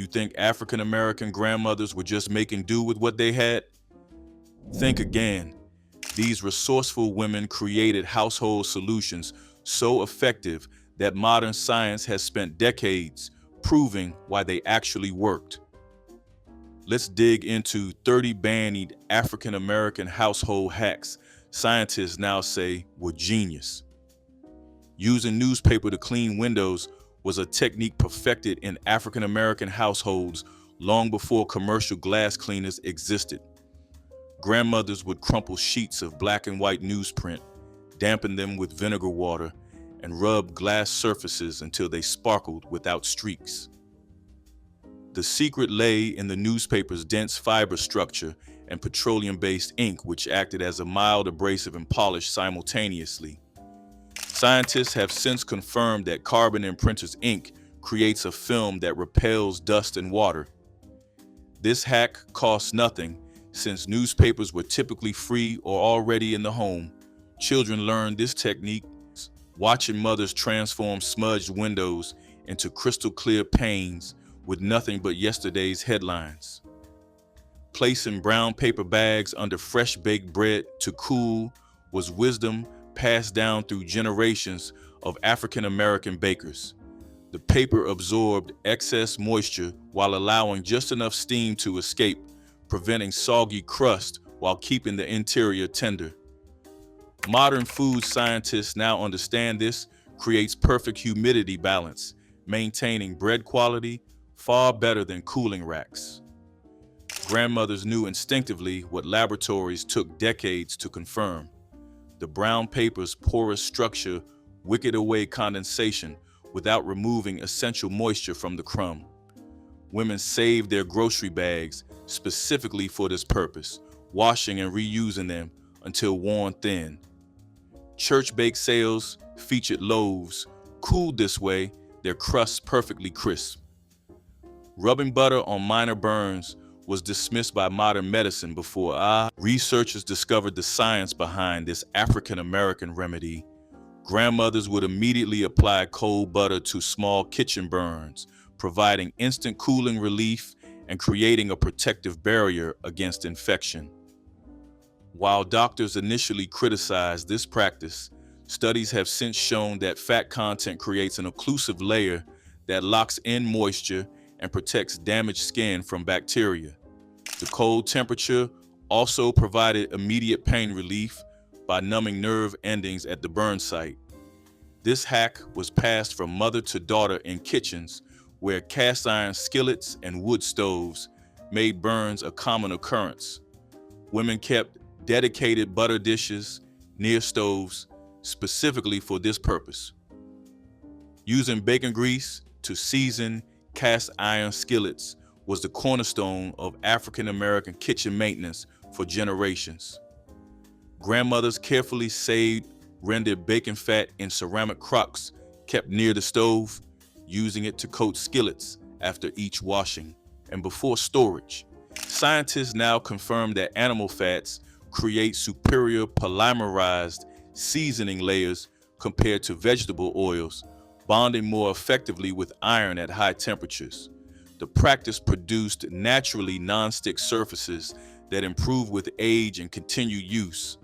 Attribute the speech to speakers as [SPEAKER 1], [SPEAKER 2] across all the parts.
[SPEAKER 1] You think African American grandmothers were just making do with what they had? Think again. These resourceful women created household solutions so effective that modern science has spent decades proving why they actually worked. Let's dig into 30 banned African American household hacks scientists now say were genius. Using newspaper to clean windows was a technique perfected in African American households long before commercial glass cleaners existed. Grandmothers would crumple sheets of black and white newsprint, dampen them with vinegar water, and rub glass surfaces until they sparkled without streaks. The secret lay in the newspaper's dense fiber structure and petroleum-based ink, which acted as a mild abrasive and polish simultaneously. Scientists have since confirmed that carbon in printer's ink creates a film that repels dust and water. This hack costs nothing, since newspapers were typically free or already in the home. Children learned this technique watching mothers transform smudged windows into crystal clear panes with nothing but yesterday's headlines. Placing brown paper bags under fresh baked bread to cool was wisdom passed down through generations of African American bakers. The paper absorbed excess moisture while allowing just enough steam to escape, preventing soggy crust while keeping the interior tender. Modern food scientists now understand this creates perfect humidity balance, maintaining bread quality far better than cooling racks. Grandmothers knew instinctively what laboratories took decades to confirm. The brown paper's porous structure wickered away condensation without removing essential moisture from the crumb. Women saved their grocery bags specifically for this purpose, washing and reusing them until worn thin. Church-baked sales featured loaves, cooled this way, their crusts perfectly crisp. Rubbing butter on minor burns was dismissed by modern medicine before researchers discovered the science behind this African American remedy. Grandmothers would immediately apply cold butter to small kitchen burns, providing instant cooling relief and creating a protective barrier against infection. While doctors initially criticized this practice, studies have since shown that fat content creates an occlusive layer that locks in moisture and protects damaged skin from bacteria. The cold temperature also provided immediate pain relief by numbing nerve endings at the burn site. This hack was passed from mother to daughter in kitchens where cast iron skillets and wood stoves made burns a common occurrence. Women kept dedicated butter dishes near stoves specifically for this purpose. Using bacon grease to season cast iron skillets was the cornerstone of African American kitchen maintenance for generations. Grandmothers carefully saved rendered bacon fat in ceramic crocks kept near the stove, using it to coat skillets after each washing and before storage. Scientists now confirm that animal fats create superior polymerized seasoning layers compared to vegetable oils, bonding more effectively with iron at high temperatures. The practice produced naturally non-stick surfaces that improve with age and continued use.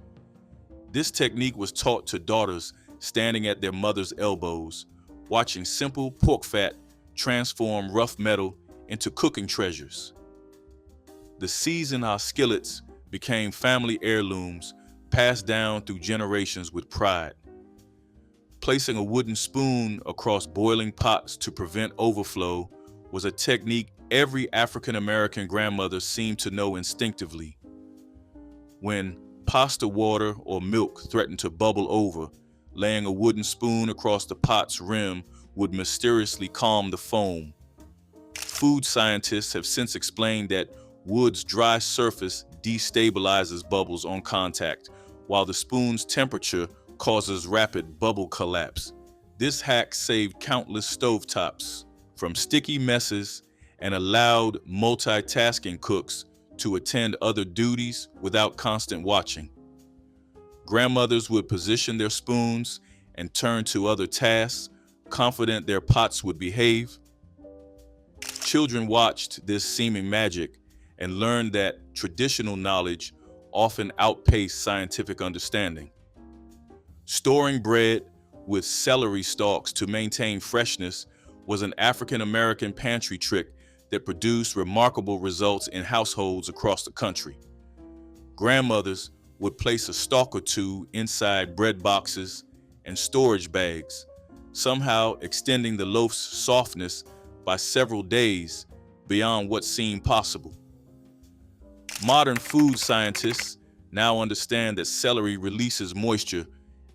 [SPEAKER 1] This technique was taught to daughters standing at their mother's elbows, watching simple pork fat transform rough metal into cooking treasures. The seasoned skillets became family heirlooms passed down through generations with pride. Placing a wooden spoon across boiling pots to prevent overflow was a technique every African American grandmother seemed to know instinctively. When pasta water or milk threatened to bubble over, laying a wooden spoon across the pot's rim would mysteriously calm the foam. Food scientists have since explained that wood's dry surface destabilizes bubbles on contact, while the spoon's temperature causes rapid bubble collapse. This hack saved countless stovetops from sticky messes and allowed multitasking cooks to attend other duties without constant watching. Grandmothers would position their spoons and turn to other tasks, confident their pots would behave. Children watched this seeming magic and learned that traditional knowledge often outpaced scientific understanding. Storing bread with celery stalks to maintain freshness was an African American pantry trick that produced remarkable results in households across the country. Grandmothers would place a stalk or two inside bread boxes and storage bags, somehow extending the loaf's softness by several days beyond what seemed possible. Modern food scientists now understand that celery releases moisture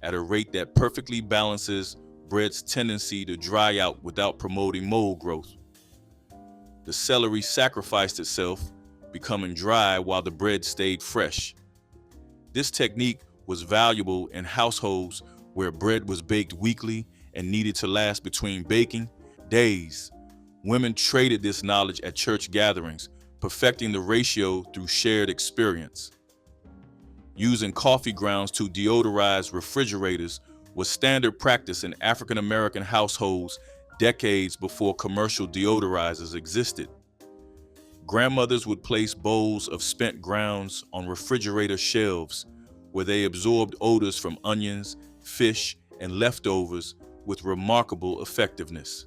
[SPEAKER 1] at a rate that perfectly balances bread's tendency to dry out without promoting mold growth. The celery sacrificed itself, becoming dry while the bread stayed fresh. This technique was valuable in households where bread was baked weekly and needed to last between baking days. Women traded this knowledge at church gatherings, perfecting the ratio through shared experience. Using coffee grounds to deodorize refrigerators was standard practice in African American households decades before commercial deodorizers existed. Grandmothers would place bowls of spent grounds on refrigerator shelves where they absorbed odors from onions, fish, and leftovers with remarkable effectiveness.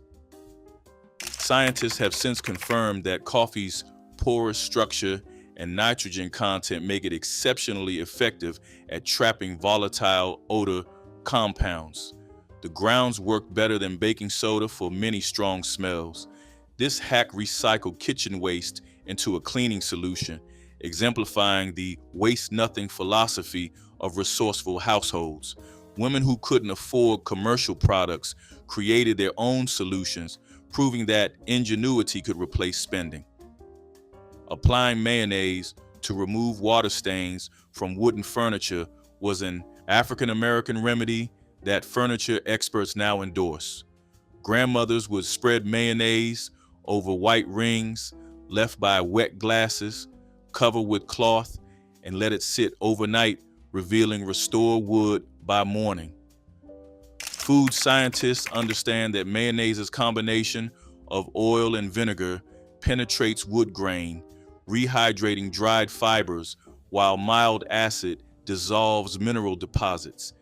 [SPEAKER 1] Scientists have since confirmed that coffee's porous structure and nitrogen content make it exceptionally effective at trapping volatile odor compounds. The grounds work better than baking soda for many strong smells. This hack recycled kitchen waste into a cleaning solution, exemplifying the waste nothing philosophy of resourceful households. Women who couldn't afford commercial products created their own solutions, proving that ingenuity could replace spending. Applying mayonnaise to remove water stains from wooden furniture was an African American remedy that furniture experts now endorse. Grandmothers would spread mayonnaise over white rings left by wet glasses, cover with cloth, and let it sit overnight, revealing restored wood by morning. Food scientists understand that mayonnaise's combination of oil and vinegar penetrates wood grain, rehydrating dried fibers, while mild acid dissolves mineral deposits.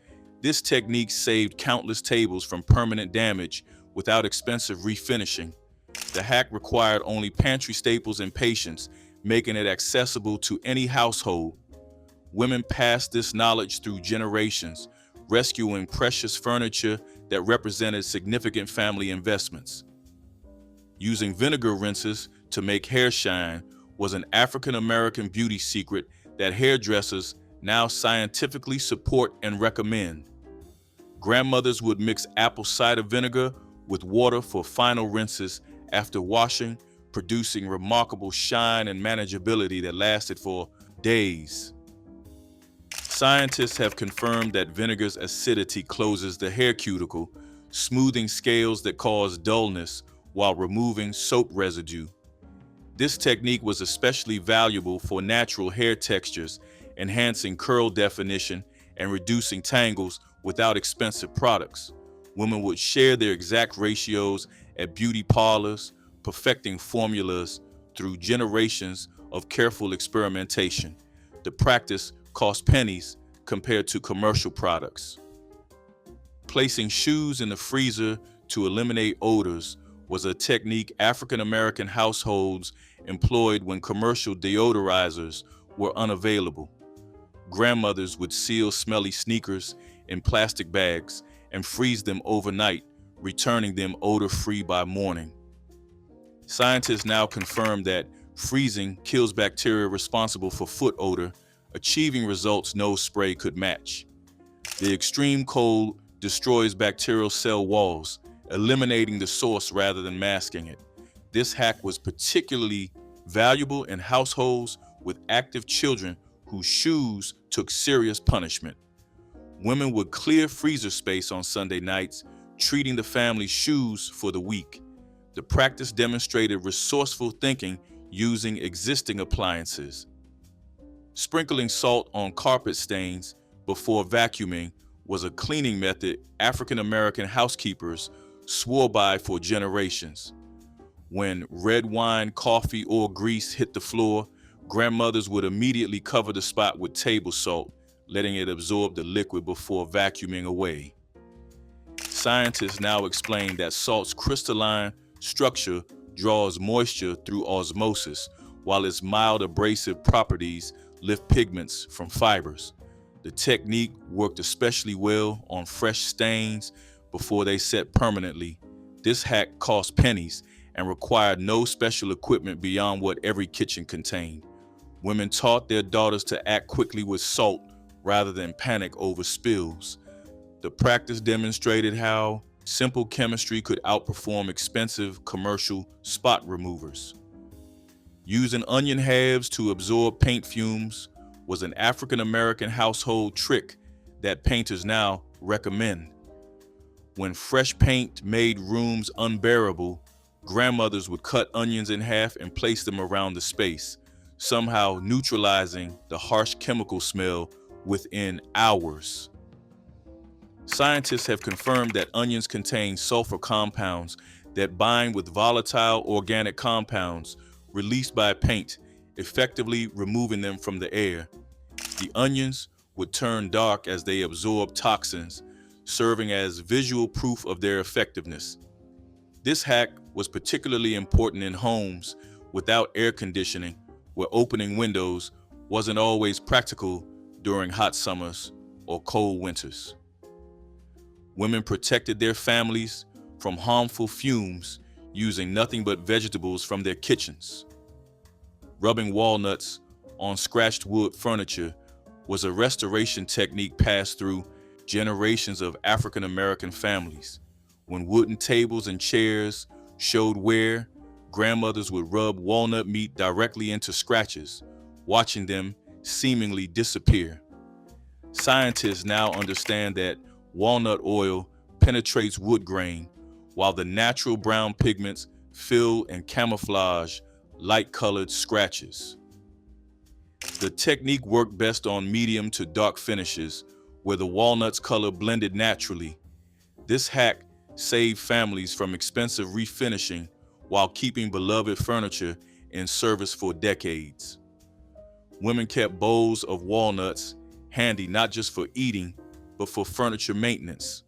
[SPEAKER 1] This technique saved countless tables from permanent damage without expensive refinishing. The hack required only pantry staples and patience, making it accessible to any household. Women passed this knowledge through generations, rescuing precious furniture that represented significant family investments. Using vinegar rinses to make hair shine was an African American beauty secret that hairdressers now scientifically support and recommend. Grandmothers would mix apple cider vinegar with water for final rinses after washing, producing remarkable shine and manageability that lasted for days. Scientists have confirmed that vinegar's acidity closes the hair cuticle, smoothing scales that cause dullness while removing soap residue. This technique was especially valuable for natural hair textures, enhancing curl definition and reducing tangles without expensive products. Women would share their exact ratios at beauty parlors, perfecting formulas through generations of careful experimentation. The practice cost pennies compared to commercial products. Placing shoes in the freezer to eliminate odors was a technique African American households employed when commercial deodorizers were unavailable. Grandmothers would seal smelly sneakers in plastic bags and freeze them overnight, returning them odor-free by morning. Scientists now confirm that freezing kills bacteria responsible for foot odor, achieving results no spray could match. The extreme cold destroys bacterial cell walls, eliminating the source rather than masking it. This hack was particularly valuable in households with active children whose shoes took serious punishment. Women would clear freezer space on Sunday nights, treating the family's shoes for the week. The practice demonstrated resourceful thinking using existing appliances. Sprinkling salt on carpet stains before vacuuming was a cleaning method African American housekeepers swore by for generations. When red wine, coffee, or grease hit the floor, grandmothers would immediately cover the spot with table salt, letting it absorb the liquid before vacuuming away. Scientists now explain that salt's crystalline structure draws moisture through osmosis, while its mild abrasive properties lift pigments from fibers. The technique worked especially well on fresh stains before they set permanently. This hack cost pennies and required no special equipment beyond what every kitchen contained. Women taught their daughters to act quickly with salt rather than panic over spills. The practice demonstrated how simple chemistry could outperform expensive commercial spot removers. Using onion halves to absorb paint fumes was an African American household trick that painters now recommend. When fresh paint made rooms unbearable, grandmothers would cut onions in half and place them around the space, somehow neutralizing the harsh chemical smell within hours. Scientists have confirmed that onions contain sulfur compounds that bind with volatile organic compounds released by paint, effectively removing them from the air. The onions would turn dark as they absorb toxins, serving as visual proof of their effectiveness. This hack was particularly important in homes without air conditioning, where opening windows wasn't always practical during hot summers or cold winters. Women protected their families from harmful fumes using nothing but vegetables from their kitchens. Rubbing walnuts on scratched wood furniture was a restoration technique passed through generations of African American families. When wooden tables and chairs showed wear, grandmothers would rub walnut meat directly into scratches, watching them seemingly disappear. Scientists now understand that walnut oil penetrates wood grain, while the natural brown pigments fill and camouflage light-colored scratches. The technique worked best on medium to dark finishes, where the walnut's color blended naturally. This hack saved families from expensive refinishing while keeping beloved furniture in service for decades. Women kept bowls of walnuts handy not just for eating, but for furniture maintenance.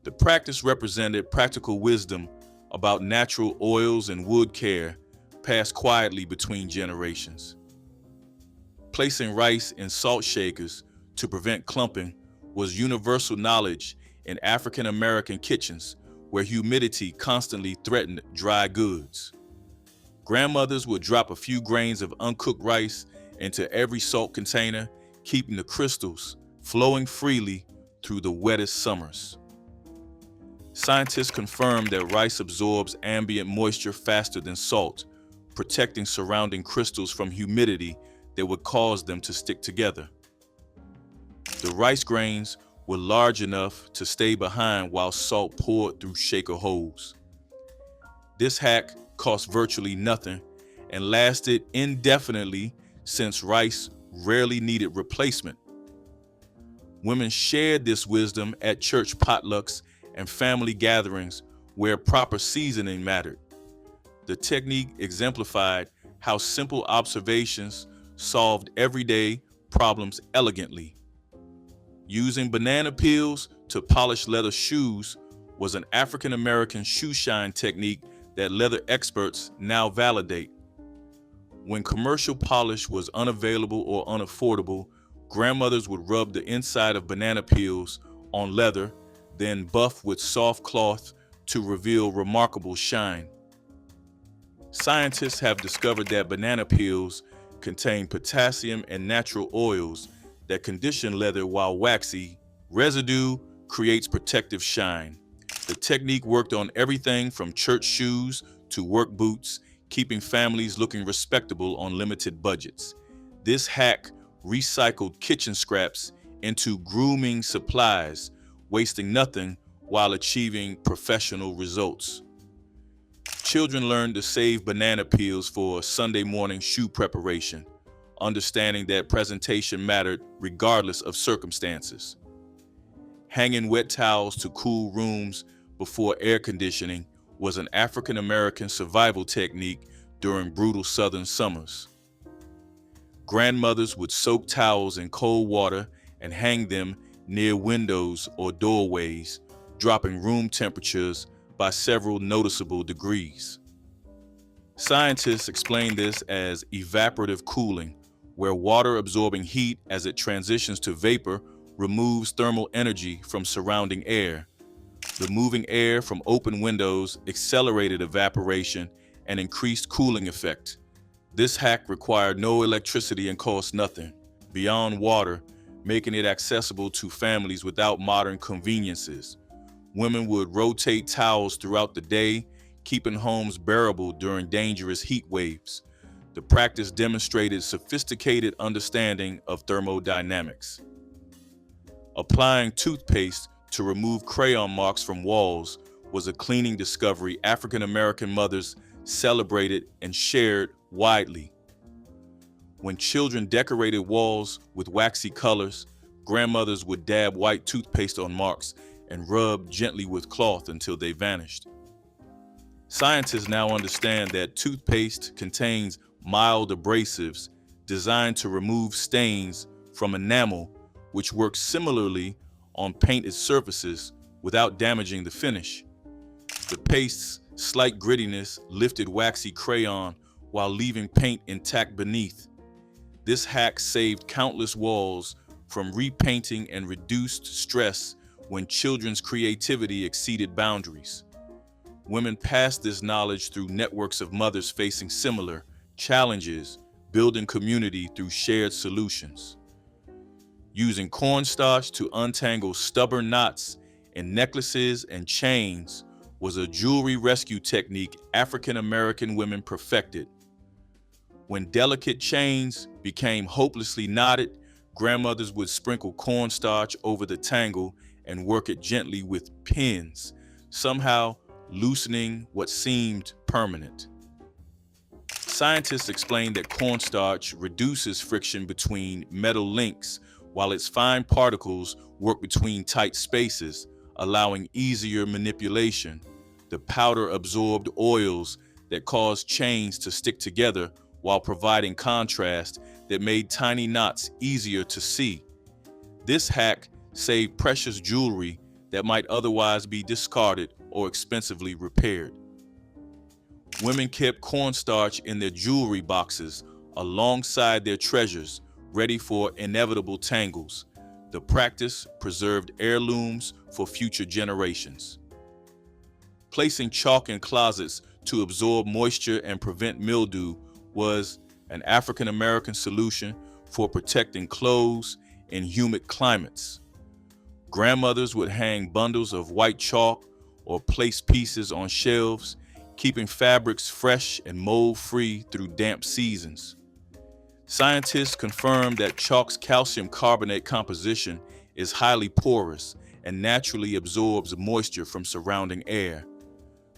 [SPEAKER 1] The practice represented practical wisdom about natural oils and wood care passed quietly between generations. Placing rice in salt shakers to prevent clumping was universal knowledge in African American kitchens where humidity constantly threatened dry goods. Grandmothers would drop a few grains of uncooked rice into every salt container, keeping the crystals flowing freely through the wettest summers. Scientists confirmed that rice absorbs ambient moisture faster than salt, protecting surrounding crystals from humidity that would cause them to stick together. The rice grains were large enough to stay behind while salt poured through shaker holes. This hack cost virtually nothing and lasted indefinitely since rice rarely needed replacement. Women shared this wisdom at church potlucks and family gatherings where proper seasoning mattered. The technique exemplified how simple observations solved everyday problems elegantly. Using banana peels to polish leather shoes was an African American shoe shine technique that leather experts now validate. When commercial polish was unavailable or unaffordable, grandmothers would rub the inside of banana peels on leather, then buff with soft cloth to reveal remarkable shine. Scientists have discovered that banana peels contain potassium and natural oils that condition leather while waxy. Residue creates protective shine. The technique worked on everything from church shoes to work boots, keeping families looking respectable on limited budgets. This hack recycled kitchen scraps into grooming supplies, wasting nothing while achieving professional results. Children learned to save banana peels for Sunday morning shoe preparation, understanding that presentation mattered regardless of circumstances. Hanging wet towels to cool rooms before air conditioning was an African American survival technique during brutal southern summers. Grandmothers would soak towels in cold water and hang them near windows or doorways, dropping room temperatures by several noticeable degrees. Scientists explain this as evaporative cooling, where water absorbing heat as it transitions to vapor removes thermal energy from surrounding air. Removing air from open windows accelerated evaporation and increased cooling effect. This hack required no electricity and cost nothing beyond water, making it accessible to families without modern conveniences. Women would rotate towels throughout the day, keeping homes bearable during dangerous heat waves. The practice demonstrated sophisticated understanding of thermodynamics. Applying toothpaste to remove crayon marks from walls was a cleaning discovery African American mothers celebrated and shared widely. When children decorated walls with waxy colors, grandmothers would dab white toothpaste on marks and rub gently with cloth until they vanished. Scientists now understand that toothpaste contains mild abrasives designed to remove stains from enamel, which works similarly on painted surfaces without damaging the finish. The paste's slight grittiness lifted waxy crayon while leaving paint intact beneath. This hack saved countless walls from repainting and reduced stress when children's creativity exceeded boundaries. Women passed this knowledge through networks of mothers facing similar challenges, building community through shared solutions. Using cornstarch to untangle stubborn knots in necklaces and chains was a jewelry rescue technique African American women perfected. When delicate chains became hopelessly knotted, grandmothers would sprinkle cornstarch over the tangle and work it gently with pins, somehow loosening what seemed permanent. Scientists explain that cornstarch reduces friction between metal links, while its fine particles work between tight spaces, allowing easier manipulation. The powder absorbed oils that caused chains to stick together while providing contrast that made tiny knots easier to see. This hack saved precious jewelry that might otherwise be discarded or expensively repaired. Women kept cornstarch in their jewelry boxes alongside their treasures, ready for inevitable tangles. The practice preserved heirlooms for future generations. Placing chalk in closets to absorb moisture and prevent mildew was an African American solution for protecting clothes in humid climates. Grandmothers would hang bundles of white chalk or place pieces on shelves, keeping fabrics fresh and mold-free through damp seasons. Scientists confirmed that chalk's calcium carbonate composition is highly porous and naturally absorbs moisture from surrounding air.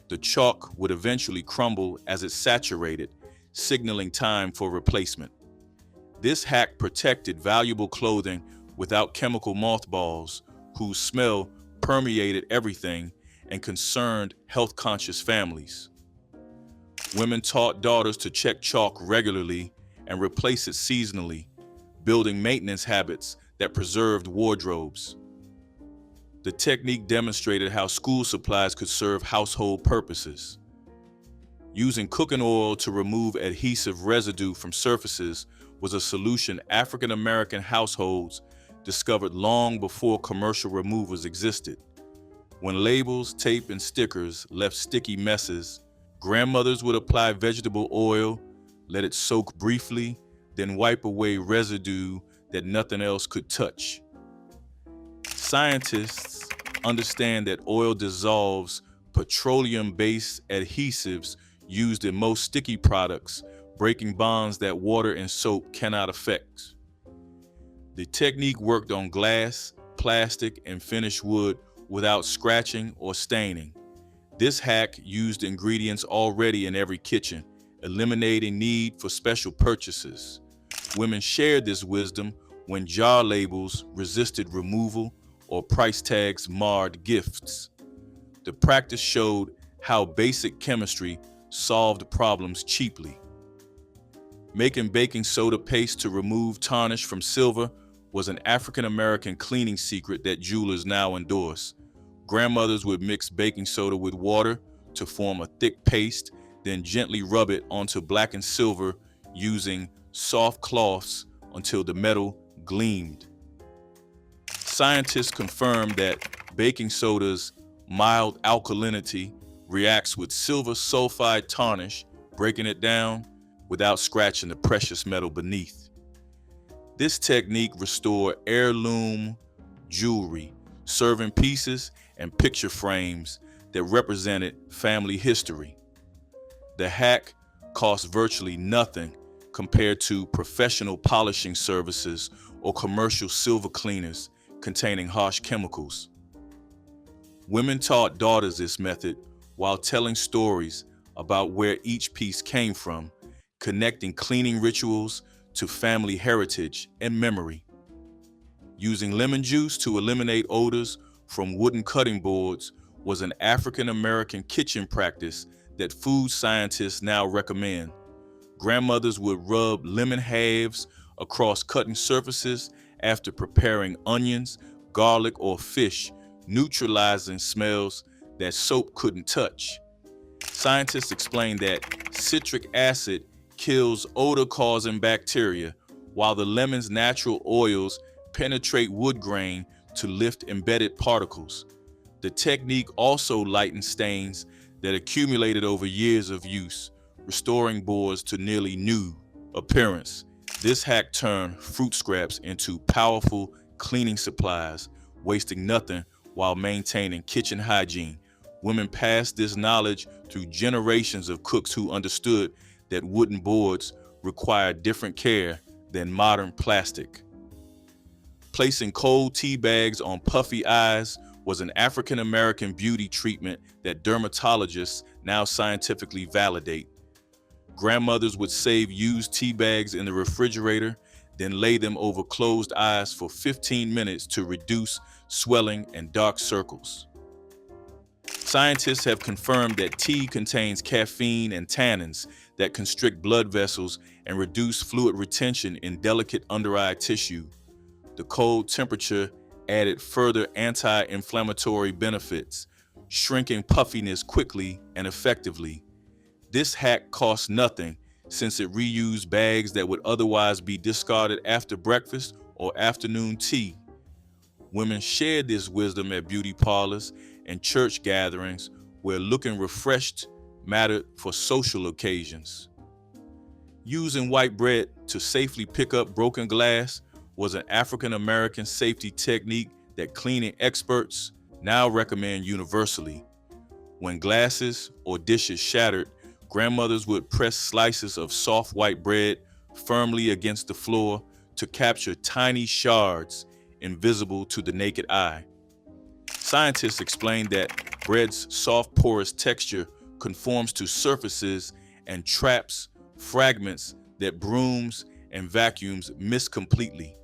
[SPEAKER 1] The chalk would eventually crumble as it saturated, signaling time for replacement. This hack protected valuable clothing without chemical mothballs, whose smell permeated everything and concerned health-conscious families. Women taught daughters to check chalk regularly and replace it seasonally, building maintenance habits that preserved wardrobes. The technique demonstrated how school supplies could serve household purposes. Using cooking oil to remove adhesive residue from surfaces was a solution African American households discovered long before commercial removers existed. When labels, tape, and stickers left sticky messes, grandmothers would apply vegetable oil, let it soak briefly, then wipe away residue that nothing else could touch. Scientists understand that oil dissolves petroleum-based adhesives used in most sticky products, breaking bonds that water and soap cannot affect. The technique worked on glass, plastic, and finished wood without scratching or staining. This hack used ingredients already in every kitchen, eliminating need for special purchases. Women shared this wisdom when jar labels resisted removal or price tags marred gifts. The practice showed how basic chemistry solved problems cheaply. Making baking soda paste to remove tarnish from silver was an African-American cleaning secret that jewelers now endorse. Grandmothers would mix baking soda with water to form a thick paste, then gently rub it onto blackened silver using soft cloths until the metal gleamed. Scientists confirmed that baking soda's mild alkalinity reacts with silver sulfide tarnish, breaking it down without scratching the precious metal beneath. This technique restored heirloom jewelry, serving pieces and picture frames that represented family history. The hack cost virtually nothing compared to professional polishing services or commercial silver cleaners containing harsh chemicals. Women taught daughters this method while telling stories about where each piece came from, connecting cleaning rituals to family heritage and memory. Using lemon juice to eliminate odors from wooden cutting boards was an African-American kitchen practice that food scientists now recommend. Grandmothers would rub lemon halves across cutting surfaces after preparing onions, garlic, or fish, neutralizing smells that soap couldn't touch. Scientists explain that citric acid kills odor-causing bacteria, while the lemon's natural oils penetrate wood grain to lift embedded particles. The technique also lightened stains that accumulated over years of use, restoring boards to nearly new appearance. This hack turned fruit scraps into powerful cleaning supplies, wasting nothing while maintaining kitchen hygiene. Women passed this knowledge through generations of cooks who understood that wooden boards required different care than modern plastic. Placing cold tea bags on puffy eyes was an African-American beauty treatment that dermatologists now scientifically validate. Grandmothers would save used tea bags in the refrigerator, then lay them over closed eyes for 15 minutes to reduce swelling and dark circles. Scientists have confirmed that tea contains caffeine and tannins that constrict blood vessels and reduce fluid retention in delicate under-eye tissue. The cold temperature added further anti-inflammatory benefits, shrinking puffiness quickly and effectively. This hack cost nothing since it reused bags that would otherwise be discarded after breakfast or afternoon tea. Women shared this wisdom at beauty parlors and church gatherings where looking refreshed mattered for social occasions. Using white bread to safely pick up broken glass was an African-American safety technique that cleaning experts now recommend universally. When glasses or dishes shattered, grandmothers would press slices of soft white bread firmly against the floor to capture tiny shards invisible to the naked eye. Scientists explain that bread's soft porous texture conforms to surfaces and traps fragments that brooms and vacuums miss completely.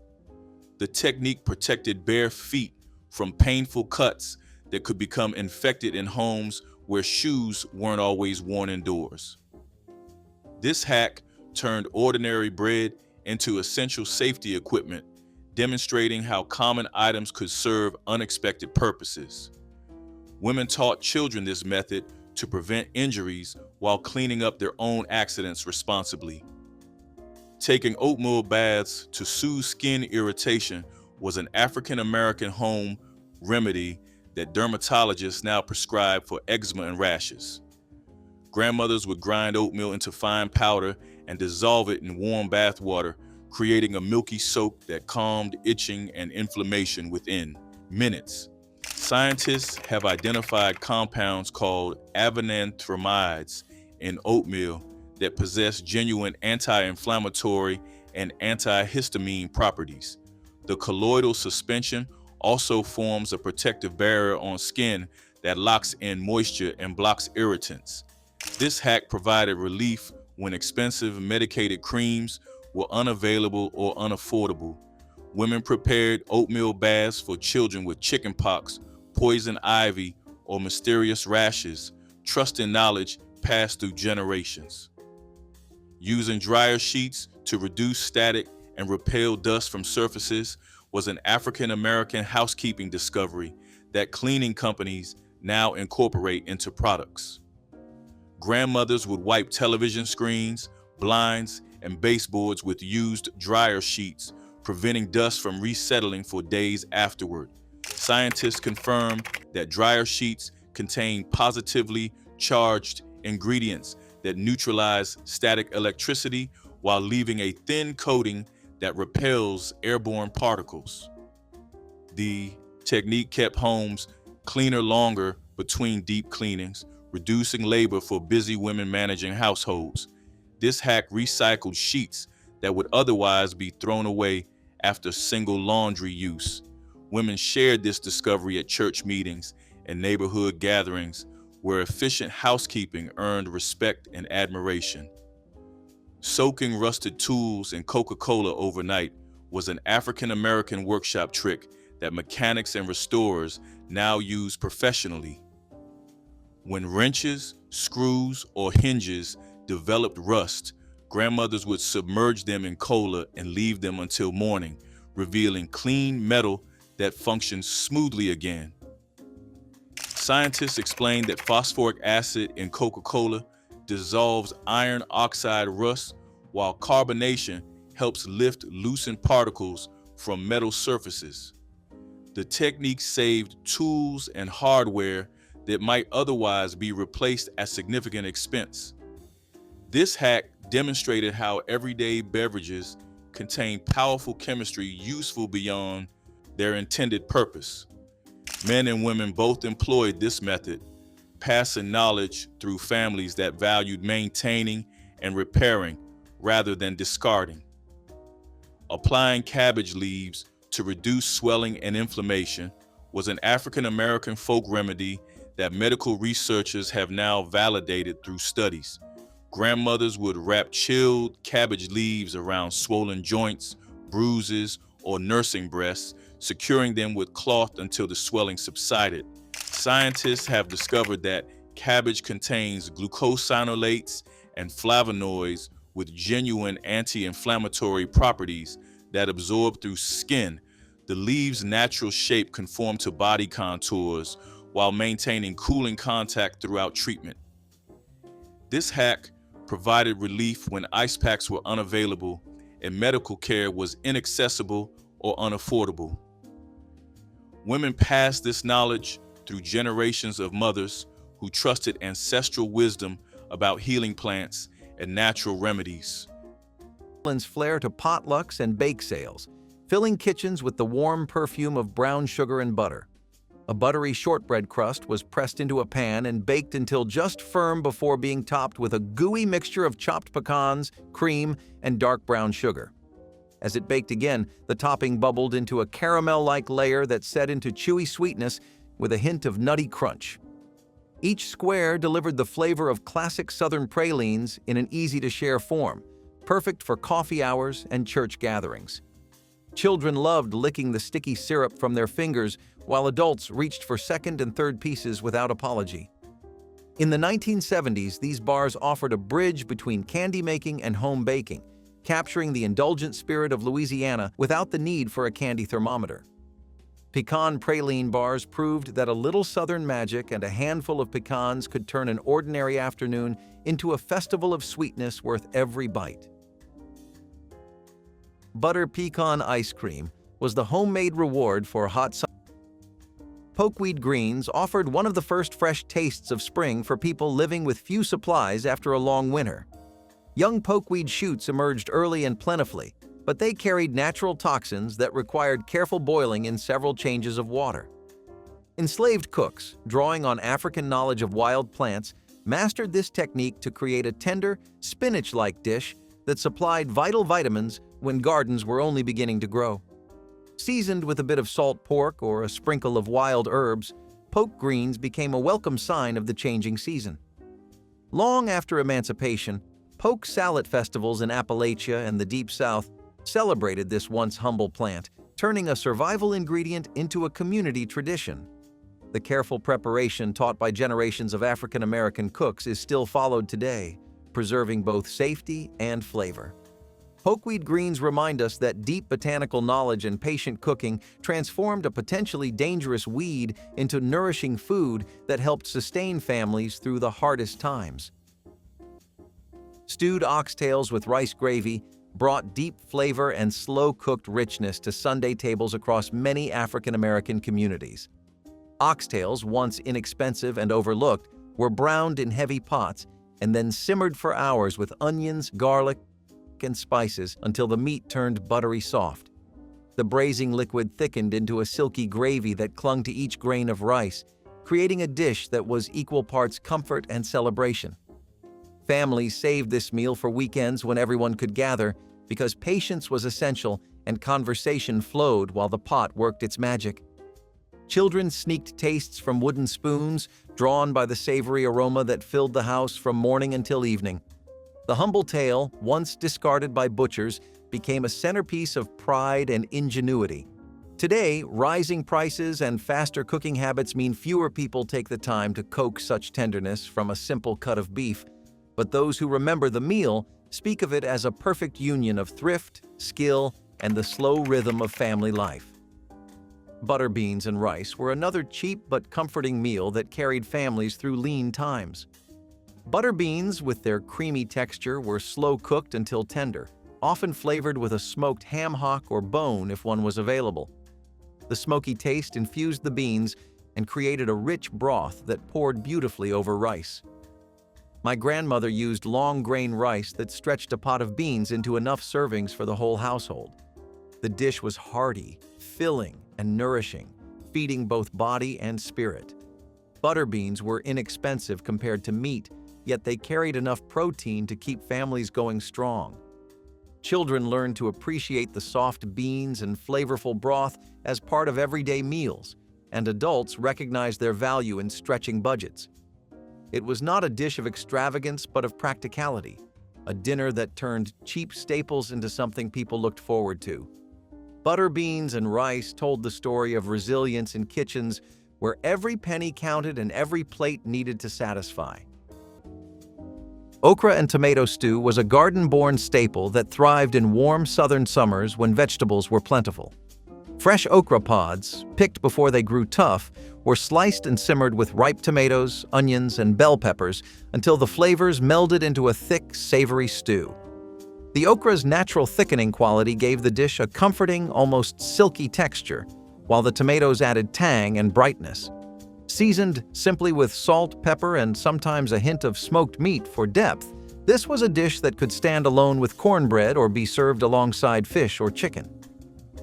[SPEAKER 1] The technique protected bare feet from painful cuts that could become infected in homes where shoes weren't always worn indoors. This hack turned ordinary bread into essential safety equipment, demonstrating how common items could serve unexpected purposes. Women taught children this method to prevent injuries while cleaning up their own accidents responsibly. Taking oatmeal baths to soothe skin irritation was an African-American home remedy that dermatologists now prescribe for eczema and rashes. Grandmothers would grind oatmeal into fine powder and dissolve it in warm bath water, creating a milky soak that calmed itching and inflammation within minutes. Scientists have identified compounds called avenanthramides in oatmeal that possess genuine anti-inflammatory and antihistamine properties. The colloidal suspension also forms a protective barrier on skin that locks in moisture and blocks irritants. This hack provided relief when expensive medicated creams were unavailable or unaffordable. Women prepared oatmeal baths for children with chickenpox, poison ivy, or mysterious rashes, trust and knowledge passed through generations. Using dryer sheets to reduce static and repel dust from surfaces was an African American housekeeping discovery that cleaning companies now incorporate into products. Grandmothers would wipe television screens, blinds, and baseboards with used dryer sheets, preventing dust from resettling for days afterward. Scientists confirmed that dryer sheets contain positively charged ingredients that neutralize static electricity while leaving a thin coating that repels airborne particles. The technique kept homes cleaner longer between deep cleanings, reducing labor for busy women managing households. This hack recycled sheets that would otherwise be thrown away after single laundry use. Women shared this discovery at church meetings and neighborhood gatherings where efficient housekeeping earned respect and admiration. Soaking rusted tools in Coca-Cola overnight was an African American workshop trick that mechanics and restorers now use professionally. When wrenches, screws, or hinges developed rust, grandmothers would submerge them in cola and leave them until morning, revealing clean metal that functions smoothly again. Scientists explained that phosphoric acid in Coca-Cola dissolves iron oxide rust, while carbonation helps lift loosened particles from metal surfaces. The technique saved tools and hardware that might otherwise be replaced at significant expense. This hack demonstrated how everyday beverages contain powerful chemistry useful beyond their intended purpose. Men and women both employed this method, passing knowledge through families that valued maintaining and repairing rather than discarding. Applying cabbage leaves to reduce swelling and inflammation was an African American folk remedy that medical researchers have now validated through studies. Grandmothers would wrap chilled cabbage leaves around swollen joints, bruises, or nursing breasts, securing them with cloth until the swelling subsided. Scientists have discovered that cabbage contains glucosinolates and flavonoids with genuine anti-inflammatory properties that absorb through skin. The leaves' natural shape conform to body contours while maintaining cooling contact throughout treatment. This hack provided relief when ice packs were unavailable and medical care was inaccessible or unaffordable. Women passed this knowledge through generations of mothers who trusted ancestral wisdom about healing plants and natural remedies.
[SPEAKER 2] Lends flair to potlucks and bake sales, filling kitchens with the warm perfume of brown sugar and butter. A buttery shortbread crust was pressed into a pan and baked until just firm before being topped with a gooey mixture of chopped pecans, cream, and dark brown sugar. As it baked again, the topping bubbled into a caramel-like layer that set into chewy sweetness with a hint of nutty crunch. Each square delivered the flavor of classic Southern pralines in an easy-to-share form, perfect for coffee hours and church gatherings. Children loved licking the sticky syrup from their fingers, while adults reached for second and third pieces without apology. In the 1970s, these bars offered a bridge between candy making and home baking, capturing the indulgent spirit of Louisiana without the need for a candy thermometer. Pecan praline bars proved that a little Southern magic and a handful of pecans could turn an ordinary afternoon into a festival of sweetness worth every bite. Butter pecan ice cream was the homemade reward for hot summer. Pokeweed greens offered one of the first fresh tastes of spring for people living with few supplies after a long winter. Young pokeweed shoots emerged early and plentifully, but they carried natural toxins that required careful boiling in several changes of water. Enslaved cooks, drawing on African knowledge of wild plants, mastered this technique to create a tender, spinach-like dish that supplied vital vitamins when gardens were only beginning to grow. Seasoned with a bit of salt pork or a sprinkle of wild herbs, poke greens became a welcome sign of the changing season. Long after emancipation, poke salad festivals in Appalachia and the Deep South celebrated this once humble plant, turning a survival ingredient into a community tradition. The careful preparation taught by generations of African American cooks is still followed today, preserving both safety and flavor. Pokeweed greens remind us that deep botanical knowledge and patient cooking transformed a potentially dangerous weed into nourishing food that helped sustain families through the hardest times. Stewed oxtails with rice gravy brought deep flavor and slow-cooked richness to Sunday tables across many African American communities. Oxtails, once inexpensive and overlooked, were browned in heavy pots and then simmered for hours with onions, garlic, and spices until the meat turned buttery soft. The braising liquid thickened into a silky gravy that clung to each grain of rice, creating a dish that was equal parts comfort and celebration. Families saved this meal for weekends when everyone could gather because patience was essential and conversation flowed while the pot worked its magic. Children sneaked tastes from wooden spoons, drawn by the savory aroma that filled the house from morning until evening. The humble tale, once discarded by butchers, became a centerpiece of pride and ingenuity. Today, rising prices and faster cooking habits mean fewer people take the time to coax such tenderness from a simple cut of beef, but those who remember the meal speak of it as a perfect union of thrift, skill, and the slow rhythm of family life. Butter beans and rice were another cheap but comforting meal that carried families through lean times. Butter beans, with their creamy texture, were slow-cooked until tender, often flavored with a smoked ham hock or bone if one was available. The smoky taste infused the beans and created a rich broth that poured beautifully over rice. My grandmother used long-grain rice that stretched a pot of beans into enough servings for the whole household. The dish was hearty, filling, and nourishing, feeding both body and spirit. Butter beans were inexpensive compared to meat, yet they carried enough protein to keep families going strong. Children learned to appreciate the soft beans and flavorful broth as part of everyday meals, and adults recognized their value in stretching budgets. It was not a dish of extravagance but of practicality, a dinner that turned cheap staples into something people looked forward to. Butter beans and rice told the story of resilience in kitchens where every penny counted and every plate needed to satisfy. Okra and tomato stew was a garden-born staple that thrived in warm southern summers when vegetables were plentiful. Fresh okra pods, picked before they grew tough, were sliced and simmered with ripe tomatoes, onions, and bell peppers until the flavors melded into a thick, savory stew. The okra's natural thickening quality gave the dish a comforting, almost silky texture, while the tomatoes added tang and brightness. Seasoned simply with salt, pepper, and sometimes a hint of smoked meat for depth, this was a dish that could stand alone with cornbread or be served alongside fish or chicken.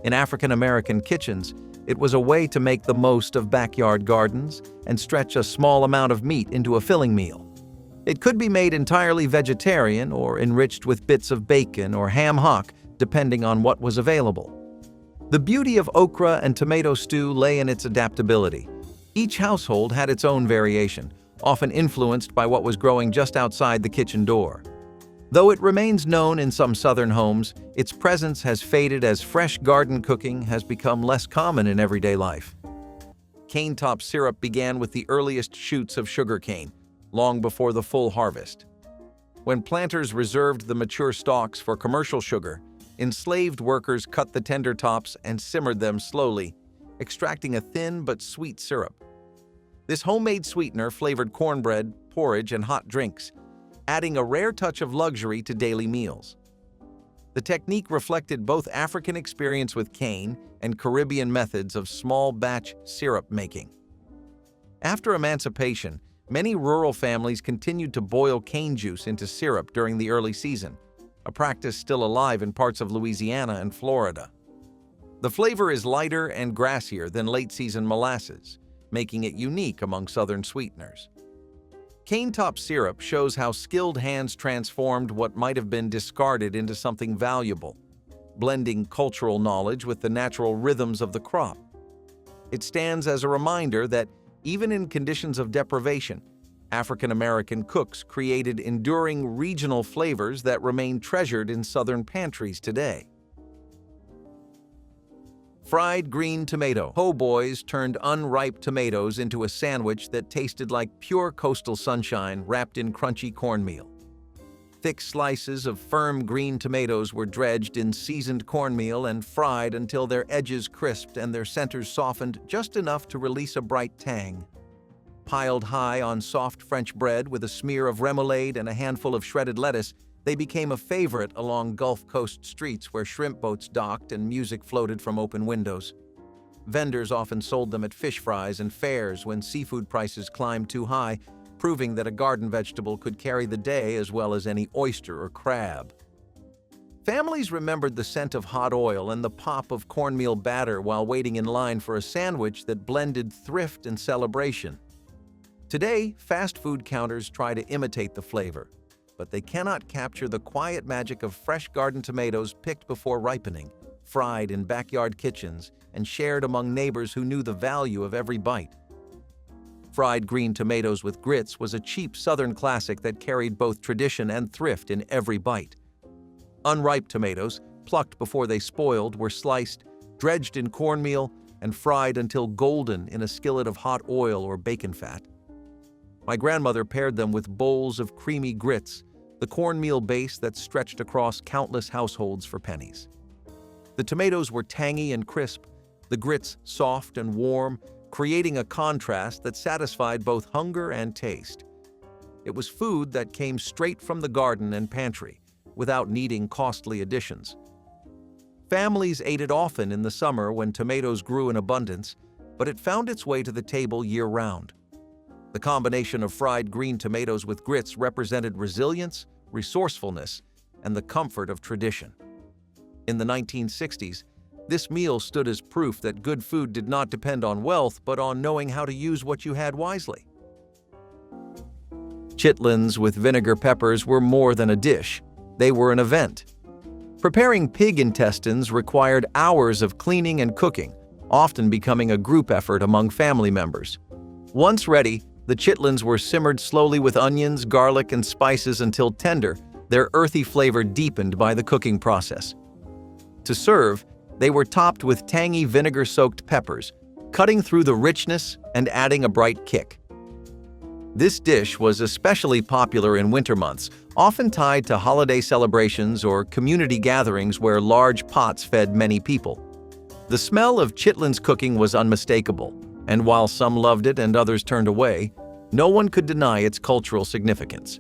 [SPEAKER 2] In African American kitchens, it was a way to make the most of backyard gardens and stretch a small amount of meat into a filling meal. It could be made entirely vegetarian or enriched with bits of bacon or ham hock, depending on what was available. The beauty of okra and tomato stew lay in its adaptability. Each household had its own variation, often influenced by what was growing just outside the kitchen door. Though it remains known in some southern homes, its presence has faded as fresh garden cooking has become less common in everyday life. Cane top syrup began with the earliest shoots of sugarcane, long before the full harvest. When planters reserved the mature stalks for commercial sugar, enslaved workers cut the tender tops and simmered them slowly, extracting a thin but sweet syrup. This homemade sweetener flavored cornbread, porridge, and hot drinks, adding a rare touch of luxury to daily meals. The technique reflected both African experience with cane and Caribbean methods of small-batch syrup making. After emancipation, many rural families continued to boil cane juice into syrup during the early season, a practice still alive in parts of Louisiana and Florida. The flavor is lighter and grassier than late-season molasses, making it unique among southern sweeteners. Cane top syrup shows how skilled hands transformed what might have been discarded into something valuable, blending cultural knowledge with the natural rhythms of the crop. It stands as a reminder that, even in conditions of deprivation, African American cooks created enduring regional flavors that remain treasured in southern pantries today. Fried green tomato. Ho boys turned unripe tomatoes into a sandwich that tasted like pure coastal sunshine wrapped in crunchy cornmeal. Thick slices of firm green tomatoes were dredged in seasoned cornmeal and fried until their edges crisped and their centers softened just enough to release a bright tang. Piled high on soft French bread with a smear of remoulade and a handful of shredded lettuce, they became a favorite along Gulf Coast streets where shrimp boats docked and music floated from open windows. Vendors often sold them at fish fries and fairs when seafood prices climbed too high, proving that a garden vegetable could carry the day as well as any oyster or crab. Families remembered the scent of hot oil and the pop of cornmeal batter while waiting in line for a sandwich that blended thrift and celebration. Today, fast food counters try to imitate the flavor, but they cannot capture the quiet magic of fresh garden tomatoes picked before ripening, fried in backyard kitchens, and shared among neighbors who knew the value of every bite. Fried green tomatoes with grits was a cheap Southern classic that carried both tradition and thrift in every bite. Unripe tomatoes, plucked before they spoiled, were sliced, dredged in cornmeal, and fried until golden in a skillet of hot oil or bacon fat. My grandmother paired them with bowls of creamy grits, the cornmeal base that stretched across countless households for pennies. The tomatoes were tangy and crisp, the grits soft and warm, creating a contrast that satisfied both hunger and taste. It was food that came straight from the garden and pantry, without needing costly additions. Families ate it often in the summer when tomatoes grew in abundance, but it found its way to the table year-round. The combination of fried green tomatoes with grits represented resilience, resourcefulness, and the comfort of tradition. In the 1960s, this meal stood as proof that good food did not depend on wealth, but on knowing how to use what you had wisely. Chitlins with vinegar peppers were more than a dish. They were an event. Preparing pig intestines required hours of cleaning and cooking, often becoming a group effort among family members. Once ready, the chitlins were simmered slowly with onions, garlic, and spices until tender, their earthy flavor deepened by the cooking process. To serve, they were topped with tangy vinegar-soaked peppers, cutting through the richness and adding a bright kick. This dish was especially popular in winter months, often tied to holiday celebrations or community gatherings where large pots fed many people. The smell of chitlins cooking was unmistakable, and while some loved it and others turned away, no one could deny its cultural significance.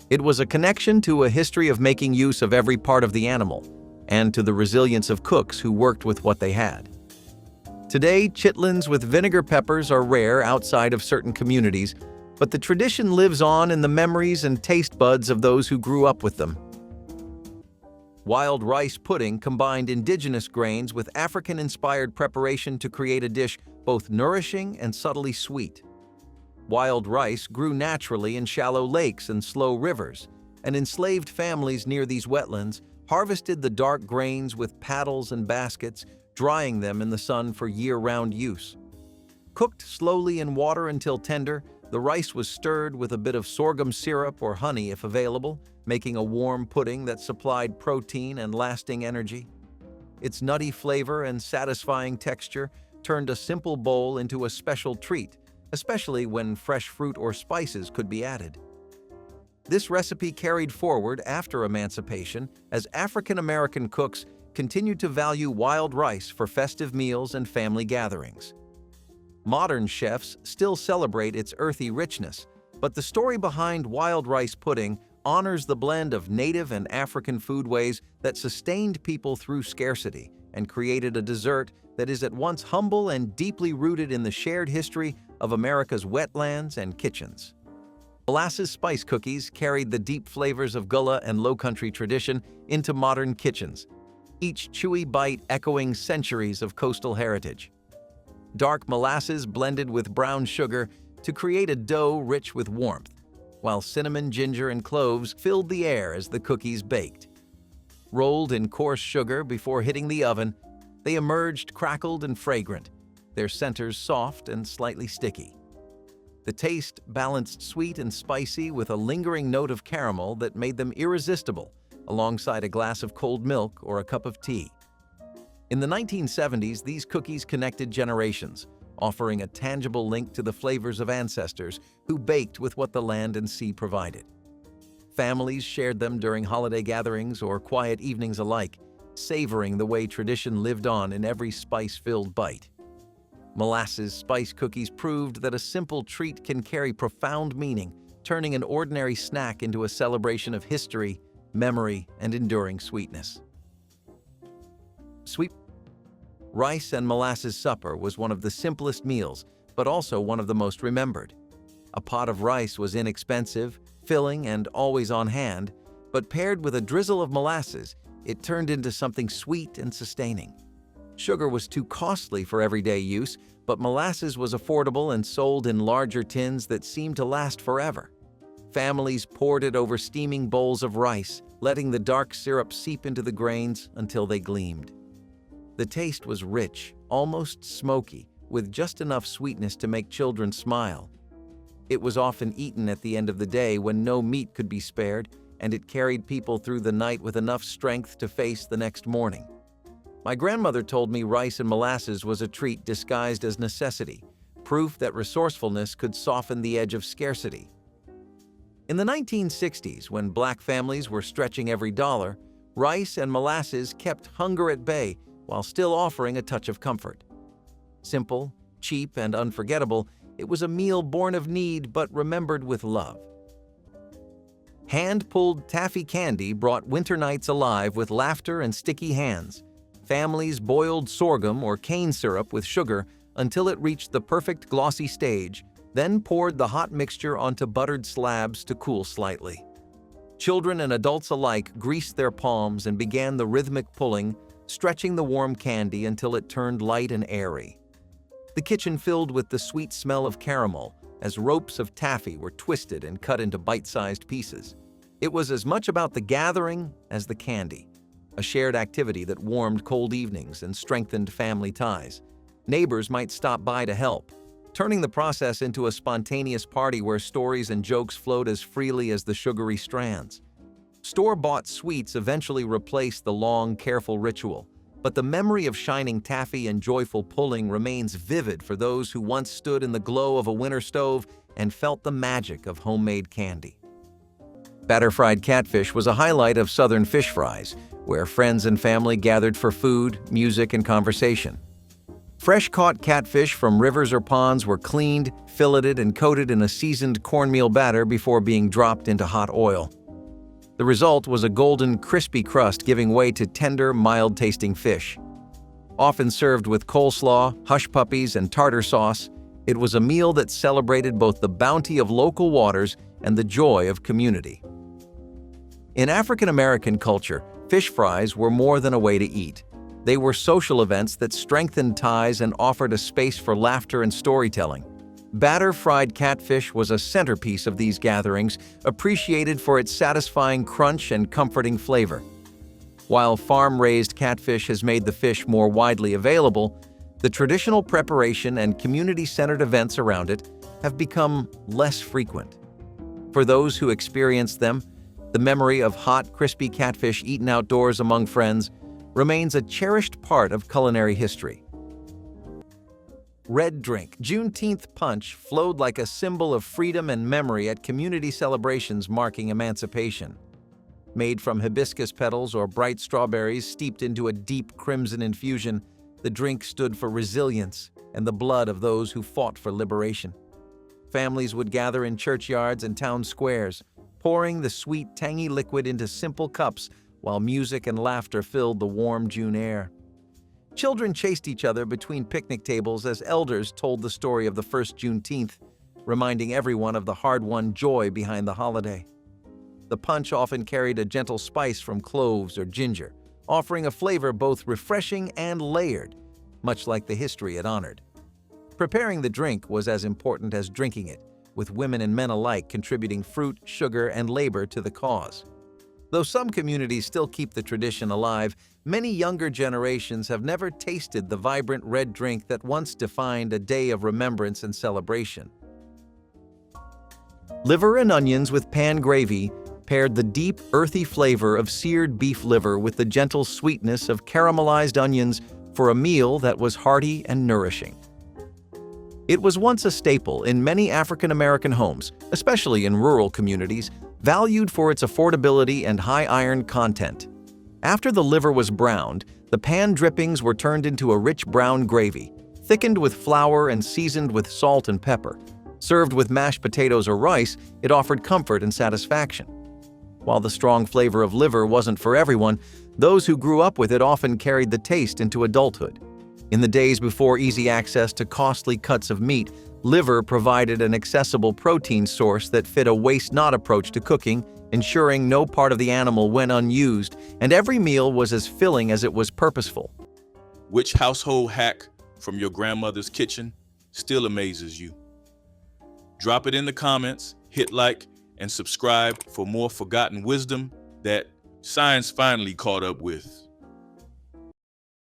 [SPEAKER 2] It was a connection to a history of making use of every part of the animal, and to the resilience of cooks who worked with what they had. Today, chitlins with vinegar peppers are rare outside of certain communities, but the tradition lives on in the memories and taste buds of those who grew up with them. Wild rice pudding combined indigenous grains with African-inspired preparation to create a dish both nourishing and subtly sweet. Wild rice grew naturally in shallow lakes and slow rivers, and enslaved families near these wetlands harvested the dark grains with paddles and baskets, drying them in the sun for year-round use. Cooked slowly in water until tender, the rice was stirred with a bit of sorghum syrup or honey if available, making a warm pudding that supplied protein and lasting energy. Its nutty flavor and satisfying texture turned a simple bowl into a special treat, especially when fresh fruit or spices could be added. This recipe carried forward after emancipation as African-American cooks continued to value wild rice for festive meals and family gatherings. Modern chefs still celebrate its earthy richness, but the story behind wild rice pudding honors the blend of native and African foodways that sustained people through scarcity and created a dessert that is at once humble and deeply rooted in the shared history of America's wetlands and kitchens. Molasses spice cookies carried the deep flavors of Gullah and Lowcountry tradition into modern kitchens, each chewy bite echoing centuries of coastal heritage. Dark molasses blended with brown sugar to create a dough rich with warmth, while cinnamon, ginger, and cloves filled the air as the cookies baked. Rolled in coarse sugar before hitting the oven, they emerged crackled and fragrant, their centers soft and slightly sticky. The taste balanced sweet and spicy with a lingering note of caramel that made them irresistible alongside a glass of cold milk or a cup of tea. In the 1970s, these cookies connected generations, offering a tangible link to the flavors of ancestors who baked with what the land and sea provided. Families shared them during holiday gatherings or quiet evenings alike, savoring the way tradition lived on in every spice-filled bite. Molasses spice cookies proved that a simple treat can carry profound meaning, turning an ordinary snack into a celebration of history, memory, and enduring sweetness. Rice and molasses supper was one of the simplest meals, but also one of the most remembered. A pot of rice was inexpensive, filling, and always on hand, but paired with a drizzle of molasses, it turned into something sweet and sustaining. Sugar was too costly for everyday use, but molasses was affordable and sold in larger tins that seemed to last forever. Families poured it over steaming bowls of rice, letting the dark syrup seep into the grains until they gleamed. The taste was rich, almost smoky, with just enough sweetness to make children smile. It was often eaten at the end of the day when no meat could be spared, and it carried people through the night with enough strength to face the next morning. My grandmother told me rice and molasses was a treat disguised as necessity, proof that resourcefulness could soften the edge of scarcity. In the 1960s, when Black families were stretching every dollar, rice and molasses kept hunger at bay while still offering a touch of comfort. Simple, cheap, and unforgettable, it was a meal born of need but remembered with love. Hand-pulled taffy candy brought winter nights alive with laughter and sticky hands. Families boiled sorghum or cane syrup with sugar until it reached the perfect glossy stage, then poured the hot mixture onto buttered slabs to cool slightly. Children and adults alike greased their palms and began the rhythmic pulling, stretching the warm candy until it turned light and airy. The kitchen filled with the sweet smell of caramel as ropes of taffy were twisted and cut into bite-sized pieces. It was as much about the gathering as the candy, a shared activity that warmed cold evenings and strengthened family ties. Neighbors might stop by to help, turning the process into a spontaneous party where stories and jokes flowed as freely as the sugary strands. Store-bought sweets eventually replaced the long, careful ritual, but the memory of shining taffy and joyful pulling remains vivid for those who once stood in the glow of a winter stove and felt the magic of homemade candy. Batter-fried catfish was a highlight of Southern fish fries, where friends and family gathered for food, music, and conversation. Fresh-caught catfish from rivers or ponds were cleaned, filleted, and coated in a seasoned cornmeal batter before being dropped into hot oil. The result was a golden, crispy crust giving way to tender, mild-tasting fish. Often served with coleslaw, hush puppies, and tartar sauce, it was a meal that celebrated both the bounty of local waters and the joy of community. In African American culture, fish fries were more than a way to eat. They were social events that strengthened ties and offered a space for laughter and storytelling. Batter-fried catfish was a centerpiece of these gatherings, appreciated for its satisfying crunch and comforting flavor. While farm-raised catfish has made the fish more widely available, the traditional preparation and community-centered events around it have become less frequent. For those who experienced them, the memory of hot, crispy catfish eaten outdoors among friends remains a cherished part of culinary history. Red drink. Juneteenth punch flowed like a symbol of freedom and memory at community celebrations marking emancipation. Made from hibiscus petals or bright strawberries steeped into a deep crimson infusion, the drink stood for resilience and the blood of those who fought for liberation. Families would gather in churchyards and town squares, pouring the sweet, tangy liquid into simple cups while music and laughter filled the warm June air. Children chased each other between picnic tables as elders told the story of the first Juneteenth, reminding everyone of the hard-won joy behind the holiday. The punch often carried a gentle spice from cloves or ginger, offering a flavor both refreshing and layered, much like the history it honored. Preparing the drink was as important as drinking it, with women and men alike contributing fruit, sugar, and labor to the cause. Though some communities still keep the tradition alive, many younger generations have never tasted the vibrant red drink that once defined a day of remembrance and celebration. Liver and onions with pan gravy paired the deep, earthy flavor of seared beef liver with the gentle sweetness of caramelized onions for a meal that was hearty and nourishing. It was once a staple in many African American homes, especially in rural communities, valued for its affordability and high iron content. After the liver was browned, the pan drippings were turned into a rich brown gravy, thickened with flour and seasoned with salt and pepper. Served with mashed potatoes or rice, it offered comfort and satisfaction. While the strong flavor of liver wasn't for everyone, those who grew up with it often carried the taste into adulthood. In the days before easy access to costly cuts of meat, liver provided an accessible protein source that fit a waste-not approach to cooking, ensuring no part of the animal went unused, and every meal was as filling as it was purposeful.
[SPEAKER 1] Which household hack from your grandmother's kitchen still amazes you? Drop it in the comments, hit like, and subscribe for more forgotten wisdom that science finally caught up with.